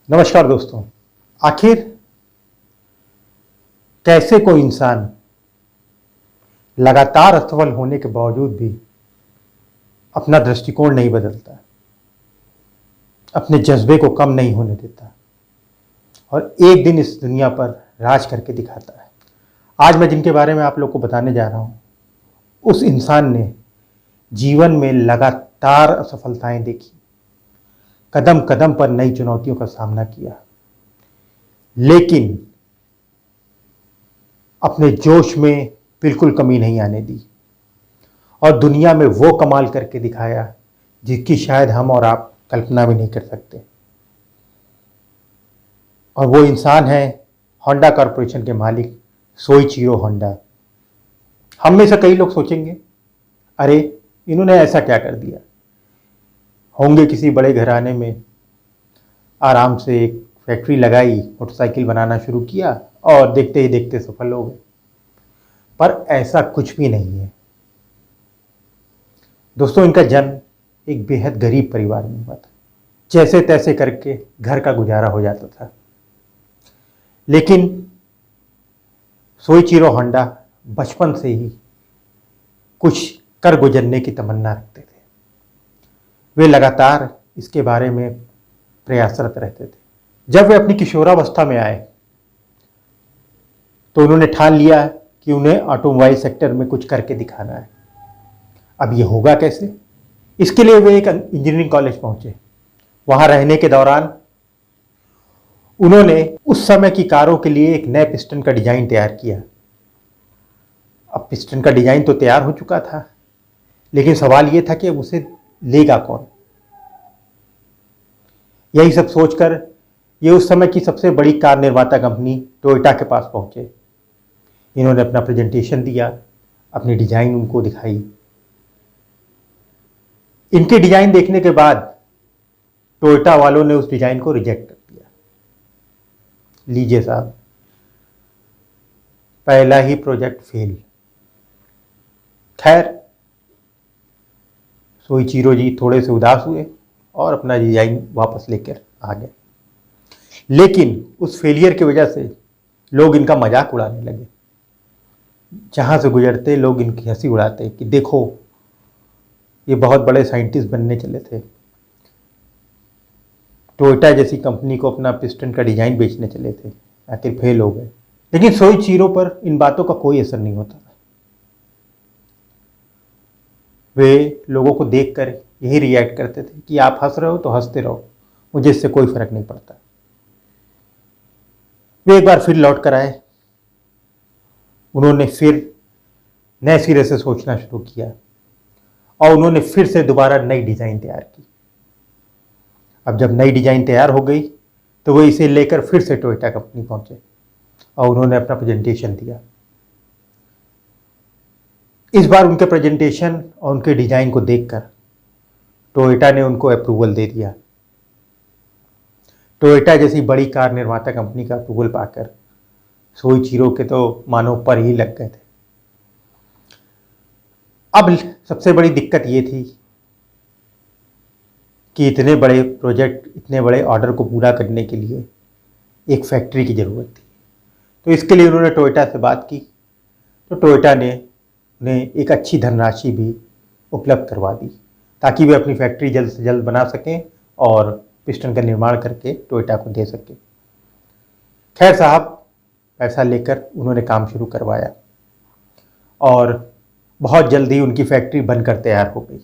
नमस्कार दोस्तों। आखिर कैसे कोई इंसान लगातार असफल होने के बावजूद भी अपना दृष्टिकोण नहीं बदलता, अपने जज्बे को कम नहीं होने देता और एक दिन इस दुनिया पर राज करके दिखाता है। आज मैं जिनके बारे में आप लोग को बताने जा रहा हूँ, उस इंसान ने जीवन में लगातार असफलताएं देखी, कदम कदम पर नई चुनौतियों का सामना किया, लेकिन अपने जोश में बिल्कुल कमी नहीं आने दी और दुनिया में वो कमाल करके दिखाया जिसकी शायद हम और आप कल्पना भी नहीं कर सकते। और वो इंसान है होंडा कॉरपोरेशन के मालिक सोइचिरो होंडा। हम में से कई लोग सोचेंगे, अरे इन्होंने ऐसा क्या कर दिया, होंगे किसी बड़े घराने में, आराम से एक फैक्ट्री लगाई, मोटरसाइकिल बनाना शुरू किया और देखते ही देखते सफल हो गए। पर ऐसा कुछ भी नहीं है दोस्तों। इनका जन्म एक बेहद गरीब परिवार में हुआ था। जैसे तैसे करके घर का गुजारा हो जाता था, लेकिन सोइचिरो होंडा बचपन से ही कुछ कर गुजरने की तमन्ना रखते थे। वे लगातार इसके बारे में प्रयासरत रहते थे। जब वे अपनी किशोरावस्था में आए तो उन्होंने ठान लिया कि उन्हें ऑटोमोबाइल सेक्टर में कुछ करके दिखाना है। अब ये होगा कैसे? इसके लिए वे एक इंजीनियरिंग कॉलेज पहुंचे। वहां रहने के दौरान उन्होंने उस समय की कारों के लिए एक नए पिस्टन का डिजाइन तैयार किया। अब पिस्टन का डिजाइन तो तैयार हो चुका था, लेकिन सवाल यह था कि अब उसे लेगा कौन। यही सब सोचकर ये उस समय की सबसे बड़ी कार निर्माता कंपनी टोयोटा के पास पहुंचे। इन्होंने अपना प्रेजेंटेशन दिया, अपनी डिजाइन उनको दिखाई। इनके डिजाइन देखने के बाद टोयोटा वालों ने उस डिजाइन को रिजेक्ट कर दिया। लीजिए साहब, पहला ही प्रोजेक्ट फेल। खैर, सोइचिरो जी थोड़े से उदास हुए और अपना डिजाइन वापस लेकर आ गए। लेकिन उस फेलियर की वजह से लोग इनका मजाक उड़ाने लगे। जहां से गुजरते लोग इनकी हंसी उड़ाते कि देखो, ये बहुत बड़े साइंटिस्ट बनने चले थे, टोयोटा जैसी कंपनी को अपना पिस्टन का डिजाइन बेचने चले थे, आखिर फेल हो गए। लेकिन सोइचिरो पर इन बातों का कोई असर नहीं होता। वे लोगों को देखकर यही रिएक्ट करते थे कि आप हंस रहे हो तो हंसते रहो, मुझे इससे कोई फर्क नहीं पड़ता। वे एक बार फिर लौट कर आए। उन्होंने फिर नए सिरे से सोचना शुरू किया और उन्होंने फिर से दोबारा नई डिजाइन तैयार की। अब जब नई डिजाइन तैयार हो गई तो वो इसे लेकर फिर से टोयोटा कंपनी पहुंचे और उन्होंने अपना प्रेजेंटेशन दिया। इस बार उनके प्रेजेंटेशन और उनके डिजाइन को देखकर टोयोटा ने उनको अप्रूवल दे दिया। टोयोटा जैसी बड़ी कार निर्माता कंपनी का अप्रूवल पाकर सोइचिरो के तो मानो पर ही लग गए थे। अब सबसे बड़ी दिक्कत ये थी कि इतने बड़े प्रोजेक्ट, इतने बड़े ऑर्डर को पूरा करने के लिए एक फैक्ट्री की ज़रूरत थी। तो इसके लिए उन्होंने टोयोटा से बात की, तो टोयोटा ने उन्हें एक अच्छी धनराशि भी उपलब्ध करवा दी ताकि वे अपनी फैक्ट्री जल्द से जल्द बना सकें और पिस्टन का निर्माण करके टोयोटा को दे सकें। खैर साहब, पैसा लेकर उन्होंने काम शुरू करवाया और बहुत जल्दी उनकी फैक्ट्री बनकर तैयार हो गई।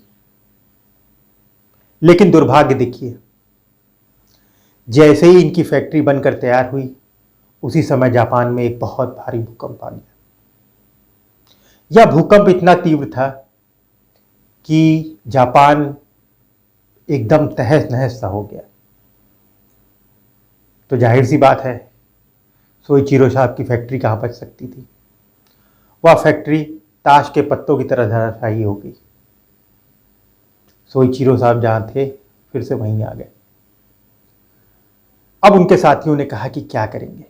लेकिन दुर्भाग्य देखिए, जैसे ही इनकी फैक्ट्री बनकर तैयार हुई, उसी समय जापान में एक बहुत भारी भूकंप आ गया। यह भूकंप इतना तीव्र था कि जापान एकदम तहस नहस सा हो गया। तो जाहिर सी बात है, सोइचिरो साहब की फैक्ट्री कहाँ बच सकती थी। वह फैक्ट्री ताश के पत्तों की तरह धराशायी हो गई। सोइचिरो साहब जहाँ थे फिर से वहीं आ गए। अब उनके साथियों ने कहा कि क्या करेंगे।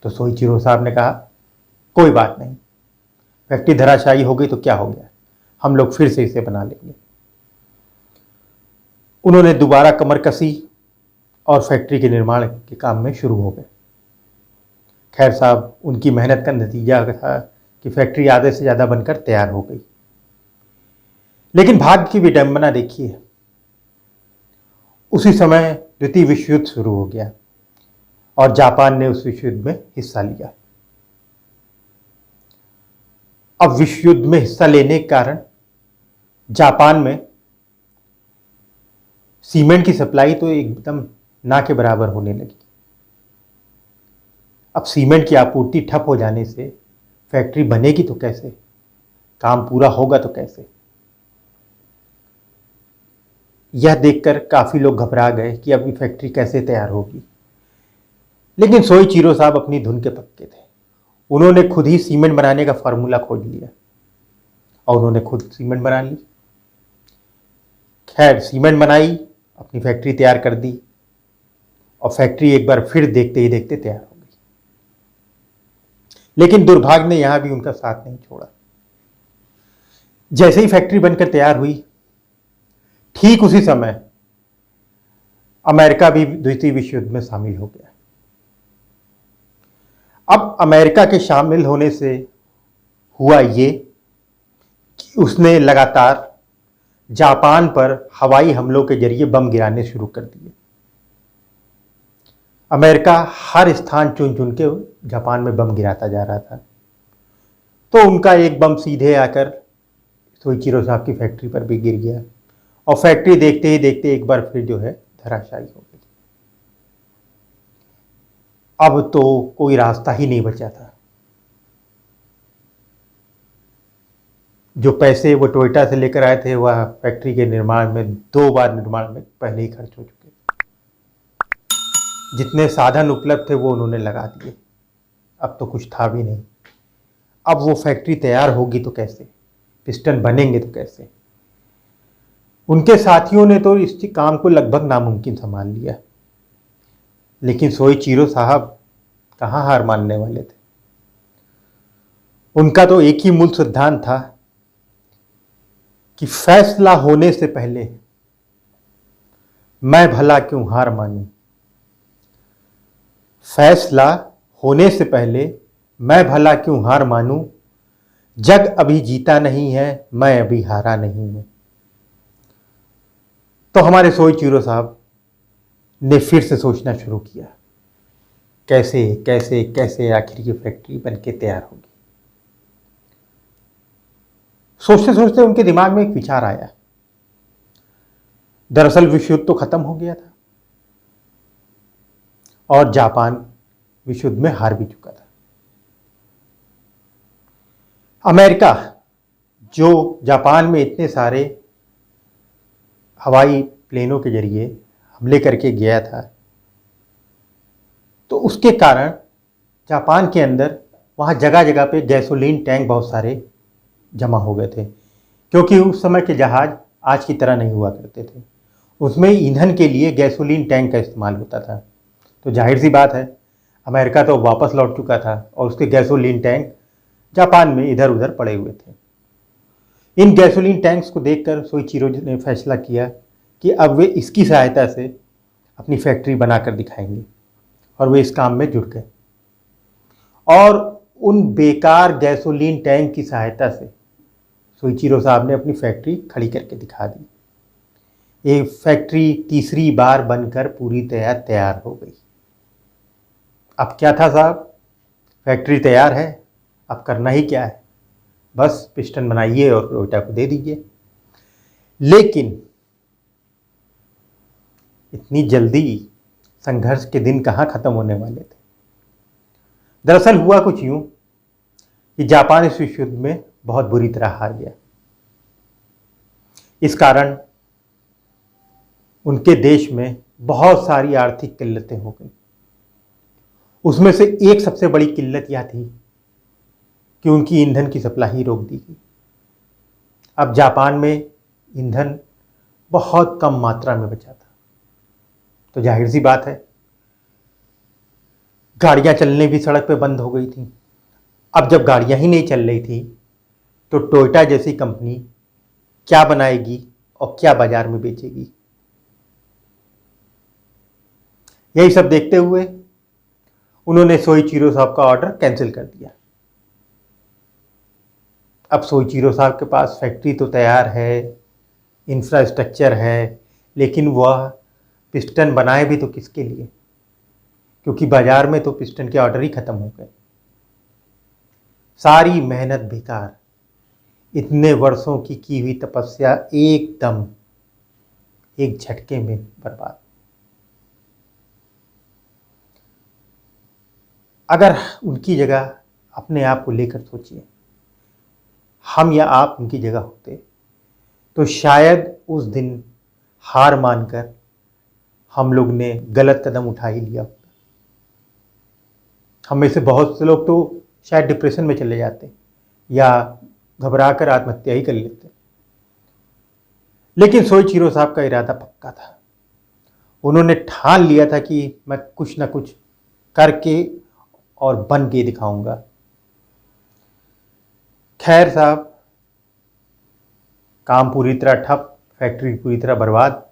तो सोइचिरो साहब ने कहा, कोई बात नहीं, फैक्ट्री धराशायी हो गई तो क्या हो गया, हम लोग फिर से इसे बना लेंगे। उन्होंने दोबारा कमर कसी और फैक्ट्री के निर्माण के काम में शुरू हो गए। खैर साहब, उनकी मेहनत का नतीजा था कि फैक्ट्री आधे से ज़्यादा बनकर तैयार हो गई। लेकिन भाग्य की विडंबना देखिए, उसी समय द्वितीय विश्व युद्ध शुरू हो गया और जापान ने उस विश्व युद्ध में हिस्सा लिया। अब विश्व युद्ध में हिस्सा लेने के कारण जापान में सीमेंट की सप्लाई तो एकदम ना के बराबर होने लगी। अब सीमेंट की आपूर्ति ठप हो जाने से फैक्ट्री बनेगी तो कैसे, काम पूरा होगा तो कैसे। यह देखकर काफी लोग घबरा गए कि अब ये फैक्ट्री कैसे तैयार होगी। लेकिन सोइचिरो साहब अपनी धुन के पक्के थे। उन्होंने खुद ही सीमेंट बनाने का फार्मूला खोज लिया और उन्होंने खुद सीमेंट बना ली। खैर, सीमेंट बनाई, अपनी फैक्ट्री तैयार कर दी और फैक्ट्री एक बार फिर देखते ही देखते तैयार हो गई। लेकिन दुर्भाग्य ने यहां भी उनका साथ नहीं छोड़ा। जैसे ही फैक्ट्री बनकर तैयार हुई, ठीक उसी समय अमेरिका भी द्वितीय विश्व युद्ध में शामिल हो गया। अब अमेरिका के शामिल होने से हुआ ये कि उसने लगातार जापान पर हवाई हमलों के जरिए बम गिराने शुरू कर दिए। अमेरिका हर स्थान चुन चुन के जापान में बम गिराता जा रहा था। तो उनका एक बम सीधे आकर सोइचिरो साहब की फैक्ट्री पर भी गिर गया और फैक्ट्री देखते ही देखते एक बार फिर जो है धराशायी हो गई। अब तो कोई रास्ता ही नहीं बचा था। जो पैसे वो टोयोटा से लेकर आए थे वह फैक्ट्री के निर्माण में 2 बार निर्माण में पहले ही खर्च हो चुके। जितने साधन उपलब्ध थे वो उन्होंने लगा दिए। अब तो कुछ था भी नहीं। अब वो फैक्ट्री तैयार होगी तो कैसे, पिस्टन बनेंगे तो कैसे। उनके साथियों ने तो इस काम को लगभग नामुमकिन संभाल लिया। लेकिन सोइचिरो साहब कहाँ हार मानने वाले थे। उनका तो एक ही मूल सिद्धांत था कि फैसला होने से पहले मैं भला क्यों हार मानूं। फैसला होने से पहले मैं भला क्यों हार मानूं। जग अभी जीता नहीं है, मैं अभी हारा नहीं हूं। तो हमारे सोइचिरो साहब ने फिर से सोचना शुरू किया, कैसे कैसे कैसे आखिर ये फैक्ट्री बनके तैयार होगी। सोचते सोचते उनके दिमाग में एक विचार आया। दरअसल विश्व युद्ध तो खत्म हो गया था और जापान विश्व युद्ध में हार भी चुका था। अमेरिका जो जापान में इतने सारे हवाई प्लेनों के जरिए हमले करके गया था, तो उसके कारण जापान के अंदर वहाँ जगह जगह पे गैसोलीन टैंक बहुत सारे जमा हो गए थे। क्योंकि उस समय के जहाज़ आज की तरह नहीं हुआ करते थे, उसमें ईंधन के लिए गैसोलीन टैंक का इस्तेमाल होता था। तो जाहिर सी बात है, अमेरिका तो वापस लौट चुका था और उसके गैसोलीन टैंक जापान में इधर उधर पड़े हुए थे। इन गैसोलीन टैंक्स को देखकर सोइचिरो ने फैसला किया कि अब वे इसकी सहायता से अपनी फैक्ट्री बनाकर दिखाएंगे और वे इस काम में जुट गए। और उन बेकार गैसोलीन टैंक की सहायता से सोइचिरो साहब ने अपनी फैक्ट्री खड़ी करके दिखा दी। ये फैक्ट्री तीसरी बार बनकर पूरी तैयार हो गई। अब क्या था साहब, फैक्ट्री तैयार है, अब करना ही क्या है, बस पिस्टन बनाइए और टोयोटा को दे दीजिए। लेकिन इतनी जल्दी संघर्ष के दिन कहाँ खत्म होने वाले थे। दरअसल हुआ कुछ यूं कि जापान इस विश्व युद्ध में बहुत बुरी तरह हार गया। इस कारण उनके देश में बहुत सारी आर्थिक किल्लतें हो गई। उसमें से एक सबसे बड़ी किल्लत यह थी कि उनकी ईंधन की सप्लाई रोक दी गई। अब जापान में ईंधन बहुत कम मात्रा में बचा था, तो जाहिर सी बात है गाड़ियां चलने भी सड़क पे बंद हो गई थी। अब जब गाड़ियां ही नहीं चल रही थी तो टोयोटा जैसी कंपनी क्या बनाएगी और क्या बाजार में बेचेगी। यही सब देखते हुए उन्होंने सोइचिरो साहब का ऑर्डर कैंसिल कर दिया। अब सोइचिरो साहब के पास फैक्ट्री तो तैयार है, इंफ्रास्ट्रक्चर है, लेकिन वह पिस्टन बनाए भी तो किसके लिए, क्योंकि बाजार में तो पिस्टन के ऑर्डर ही खत्म हो गए। सारी मेहनत बेकार, इतने वर्षों की हुई तपस्या एकदम एक झटके में बर्बाद। अगर उनकी जगह अपने आप को लेकर सोचिए, हम या आप उनकी जगह होते तो शायद उस दिन हार मानकर हम लोग ने गलत कदम उठा ही लिया होता। हम में से बहुत से लोग तो शायद डिप्रेशन में चले जाते या घबरा कर आत्महत्या ही कर लेते। लेकिन सोइचिरो साहब का इरादा पक्का था। उन्होंने ठान लिया था कि मैं कुछ ना कुछ करके और बन के दिखाऊंगा। खैर साहब, काम पूरी तरह ठप, फैक्ट्री पूरी तरह बर्बाद,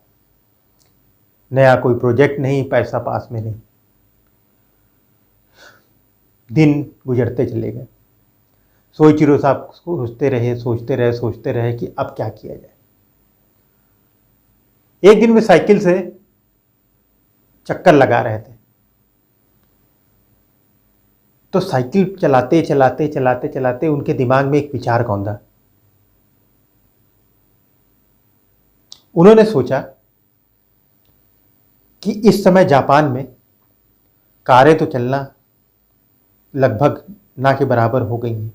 नया कोई प्रोजेक्ट नहीं, पैसा पास में नहीं। दिन गुजरते चले गए। सोइचिरो साहब सोचते रहे कि अब क्या किया जाए। एक दिन वे साइकिल से चक्कर लगा रहे थे, तो साइकिल चलाते उनके दिमाग में एक विचार कौंधा। उन्होंने सोचा कि इस समय जापान में कारें तो चलना लगभग ना के बराबर हो गई हैं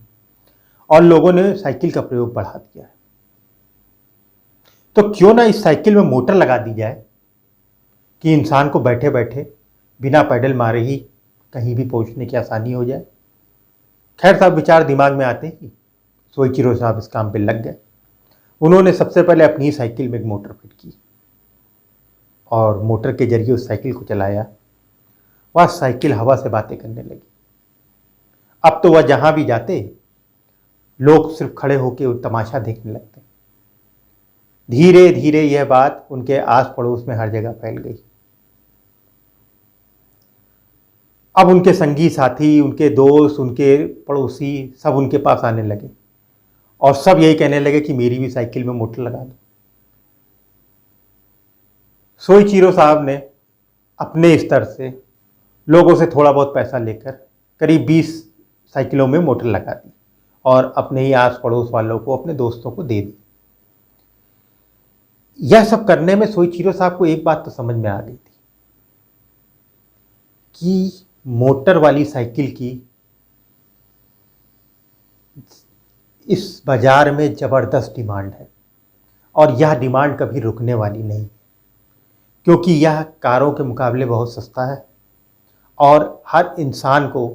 और लोगों ने साइकिल का प्रयोग बढ़ा दिया है, तो क्यों ना इस साइकिल में मोटर लगा दी जाए कि इंसान को बैठे बैठे बिना पैडल मारे ही कहीं भी पहुंचने की आसानी हो जाए। खैर साहब, विचार दिमाग में आते ही सोइचिरो साहब इस काम पे लग गए। उन्होंने सबसे पहले अपनी साइकिल में एक मोटर फिट की और मोटर के जरिए उस साइकिल को चलाया। वह साइकिल हवा से बातें करने लगी। अब तो वह जहां भी जाते लोग सिर्फ खड़े होकर तमाशा देखने लगते। धीरे धीरे यह बात उनके आस पड़ोस में हर जगह फैल गई। अब उनके संगी साथी, उनके दोस्त, उनके पड़ोसी सब उनके पास आने लगे और सब यही कहने लगे कि मेरी भी साइकिल में मोटर लगा दो। सोइचिरो साहब ने अपने स्तर से लोगों से थोड़ा बहुत पैसा लेकर करीब 20 साइकिलों में मोटर लगा दी और अपने ही आस पड़ोस वालों को, अपने दोस्तों को दे दी। यह सब करने में सोइचिरो साहब को एक बात तो समझ में आ गई थी कि मोटर वाली साइकिल की इस बाजार में जबरदस्त डिमांड है और यह डिमांड कभी रुकने वाली नहीं, क्योंकि यह कारों के मुकाबले बहुत सस्ता है और हर इंसान को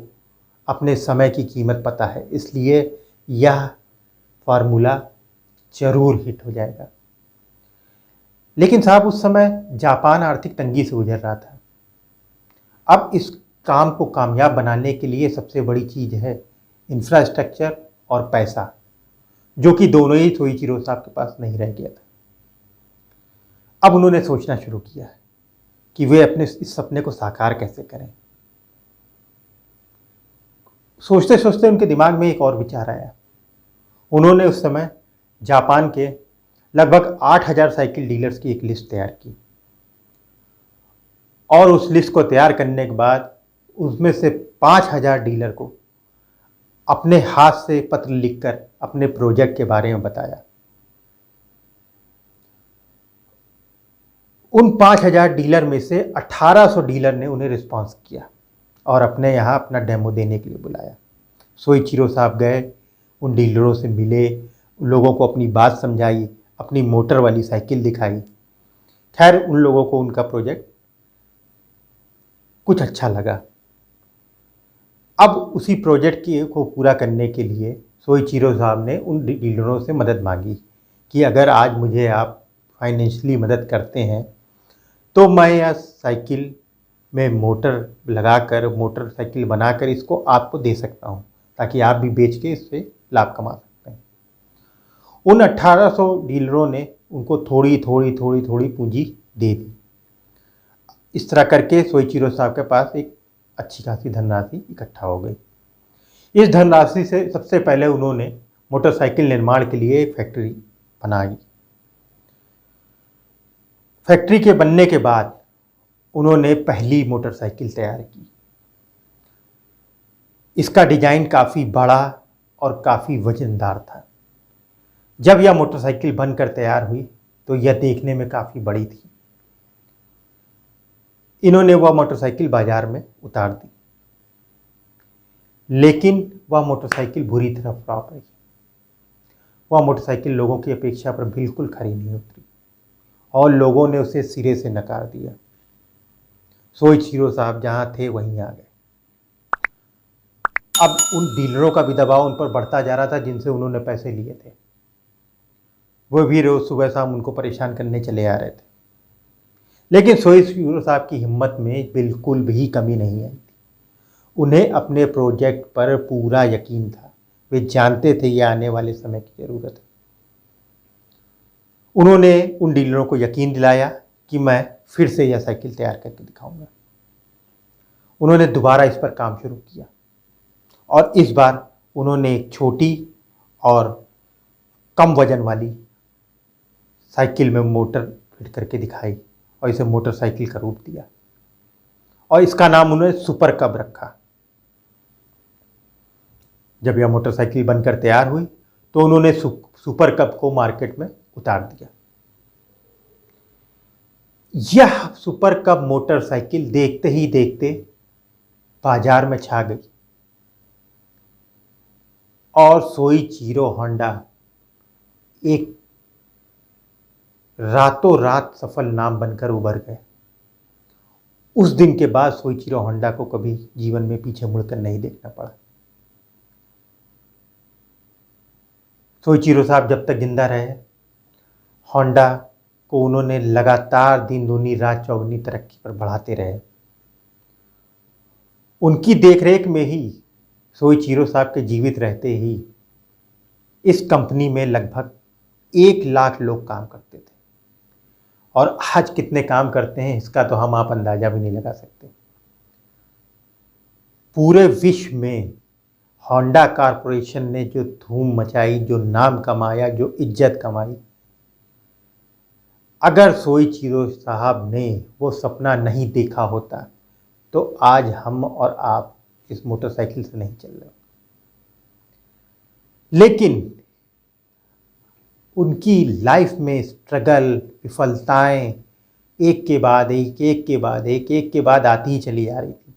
अपने समय की कीमत पता है, इसलिए यह फार्मूला जरूर हिट हो जाएगा। लेकिन साहब, उस समय जापान आर्थिक तंगी से गुजर रहा था। अब इस काम को कामयाब बनाने के लिए सबसे बड़ी चीज़ है इंफ्रास्ट्रक्चर और पैसा, जो कि दोनों ही सोइचिरो साहब के पास नहीं रह गया था। अब उन्होंने सोचना शुरू किया कि वे अपने इस सपने को साकार कैसे करें। सोचते सोचते उनके दिमाग में एक और विचार आया। उन्होंने उस समय जापान के लगभग 8000 साइकिल डीलर्स की एक लिस्ट तैयार की और उस लिस्ट को तैयार करने के बाद उसमें से 5000 डीलर को अपने हाथ से पत्र लिखकर अपने प्रोजेक्ट के बारे में बताया। उन 5000 डीलर में से 1800 डीलर ने उन्हें रिस्पॉन्स किया और अपने यहाँ अपना डेमो देने के लिए बुलाया। सोइचिरो साहब गए, उन डीलरों से मिले, उन लोगों को अपनी बात समझाई, अपनी मोटर वाली साइकिल दिखाई। खैर, उन लोगों को उनका प्रोजेक्ट कुछ अच्छा लगा। अब उसी प्रोजेक्ट को पूरा करने के लिए सोइचिरो साहब ने उन डीलरों से मदद मांगी कि अगर आज मुझे आप फाइनेंशियली मदद करते हैं तो मैं यह साइकिल में मोटर लगाकर, मोटर साइकिल बनाकर इसको आपको दे सकता हूं, ताकि आप भी बेच के इससे लाभ कमा सकते हैं। उन 1800 डीलरों ने उनको थोड़ी थोड़ी पूंजी दे दी। इस तरह करके सोइचिरो साहब के पास एक अच्छी खासी धनराशि इकट्ठा हो गई। इस धनराशि से सबसे पहले उन्होंने मोटरसाइकिल निर्माण के लिए एक फैक्ट्री बनाई। फैक्ट्री के बनने के बाद उन्होंने पहली मोटरसाइकिल तैयार की। इसका डिजाइन काफ़ी बड़ा और काफ़ी वजनदार था। जब यह मोटरसाइकिल बनकर तैयार हुई तो यह देखने में काफ़ी बड़ी थी। इन्होंने वह मोटरसाइकिल बाजार में उतार दी, लेकिन वह मोटरसाइकिल बुरी तरह फ्लॉप रही। वह मोटरसाइकिल लोगों की अपेक्षा पर बिल्कुल खरी नहीं उतरी और लोगों ने उसे सिरे से नकार दिया। सोइचिरो साहब जहां थे वहीं आ गए। अब उन डीलरों का भी दबाव उन पर बढ़ता जा रहा था जिनसे उन्होंने पैसे लिए थे। वो भी रोज सुबह शाम उनको परेशान करने चले आ रहे थे। लेकिन सोइचिरो साहब की हिम्मत में बिल्कुल भी कमी नहीं आई थी। उन्हें अपने प्रोजेक्ट पर पूरा यकीन था। वे जानते थे यह आने वाले समय की ज़रूरत है। उन्होंने उन डीलरों को यकीन दिलाया कि मैं फिर से यह साइकिल तैयार करके दिखाऊंगा। उन्होंने दोबारा इस पर काम शुरू किया और इस बार उन्होंने एक छोटी और कम वजन वाली साइकिल में मोटर फिट करके दिखाई और इसे मोटरसाइकिल का रूप दिया और इसका नाम उन्होंने सुपर कब रखा। जब यह मोटरसाइकिल बनकर तैयार हुई तो उन्होंने सुपर कब को मार्केट में उतार दिया। यह सुपर कब मोटरसाइकिल देखते ही देखते बाजार में छा गई और सोइचिरो होंडा एक रातों रात सफल नाम बनकर उभर गए। उस दिन के बाद सोइचिरो होंडा को कभी जीवन में पीछे मुड़कर नहीं देखना पड़ा। सोइचिरो साहब जब तक जिंदा रहे, होंडा को उन्होंने लगातार दिन दूनी रात चौगुनी तरक्की पर बढ़ाते रहे। उनकी देखरेख में ही सोइचिरो साहब के जीवित रहते ही इस कंपनी में लगभग 1 लाख लोग काम करते थे और आज कितने काम करते हैं इसका तो हम आप अंदाजा भी नहीं लगा सकते। पूरे विश्व में होंडा कॉरपोरेशन ने जो धूम मचाई, जो नाम कमाया, जो इज्जत कमाई, अगर सोइचिरो साहब ने वो सपना नहीं देखा होता तो आज हम और आप इस मोटरसाइकिल से नहीं चल रहे। लेकिन उनकी लाइफ में स्ट्रगल, विफलताएं एक के बाद एक आती ही चली आ रही थी,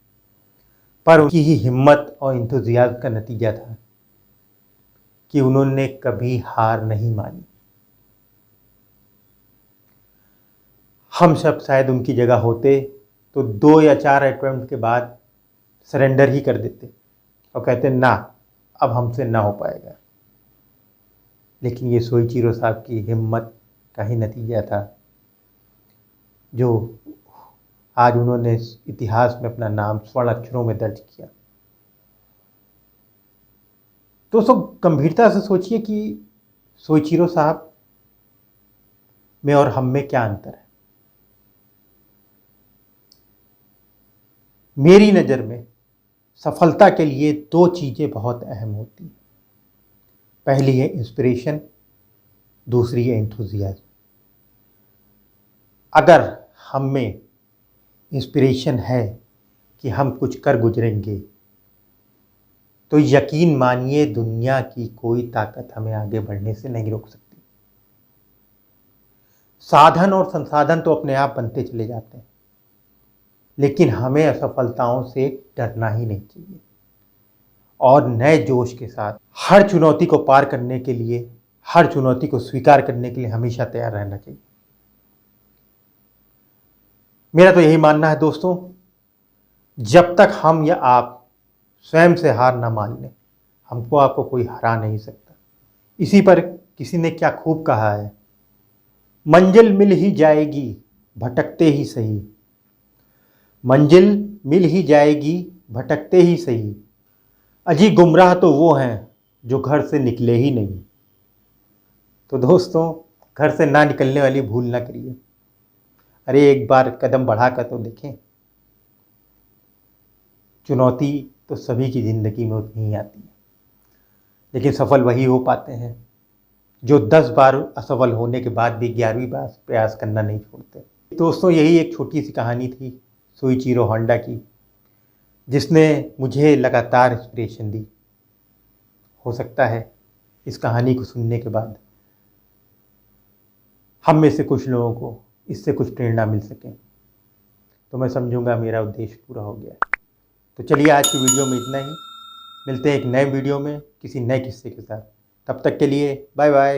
पर उनकी ही हिम्मत और इंथुजियाज्म का नतीजा था कि उन्होंने कभी हार नहीं मानी। हम सब शायद उनकी जगह होते तो 2 या 4 अटेम्प्ट के बाद सरेंडर ही कर देते और कहते ना, अब हमसे ना हो पाएगा। लेकिन ये सोइचिरो साहब की हिम्मत का ही नतीजा था जो आज उन्होंने इतिहास में अपना नाम स्वर्ण अक्षरों में दर्ज किया। दोस्तों, गंभीरता से सोचिए कि सोइचिरो साहब में और हम में क्या अंतर है। मेरी नज़र में सफलता के लिए 2 चीज़ें बहुत अहम होती हैं। पहली है इंस्पिरेशन, दूसरी है एंथुसियाज्म। अगर हम में इंस्पिरेशन है कि हम कुछ कर गुजरेंगे तो यकीन मानिए दुनिया की कोई ताकत हमें आगे बढ़ने से नहीं रोक सकती। साधन और संसाधन तो अपने आप बनते चले जाते हैं, लेकिन हमें असफलताओं से डरना ही नहीं चाहिए और नए जोश के साथ हर चुनौती को पार करने के लिए, हर चुनौती को स्वीकार करने के लिए हमेशा तैयार रहना चाहिए। मेरा तो यही मानना है दोस्तों, जब तक हम या आप स्वयं से हार ना मान लें, हमको आपको कोई हरा नहीं सकता। इसी पर किसी ने क्या खूब कहा है, मंजिल मिल ही जाएगी भटकते ही सही, मंजिल मिल ही जाएगी भटकते ही सही, अजी गुमराह तो वो हैं जो घर से निकले ही नहीं। तो दोस्तों, घर से ना निकलने वाली भूल ना करिए। अरे एक बार कदम बढ़ा कर तो देखें। चुनौती तो सभी की ज़िंदगी में उतनी ही आती है, लेकिन सफल वही हो पाते हैं जो 10 बार असफल होने के बाद भी 11वीं बार प्रयास करना नहीं छोड़ते। दोस्तों, यही एक छोटी सी कहानी थी सोइचिरो होंडा की, जिसने मुझे लगातार इंस्पिरेशन दी। हो सकता है इस कहानी को सुनने के बाद हम में से कुछ लोगों को इससे कुछ प्रेरणा मिल सके, तो मैं समझूंगा मेरा उद्देश्य पूरा हो गया। तो चलिए, आज की वीडियो में इतना ही। मिलते हैं एक नए वीडियो में किसी नए किस्से के साथ। तब तक के लिए बाय बाय।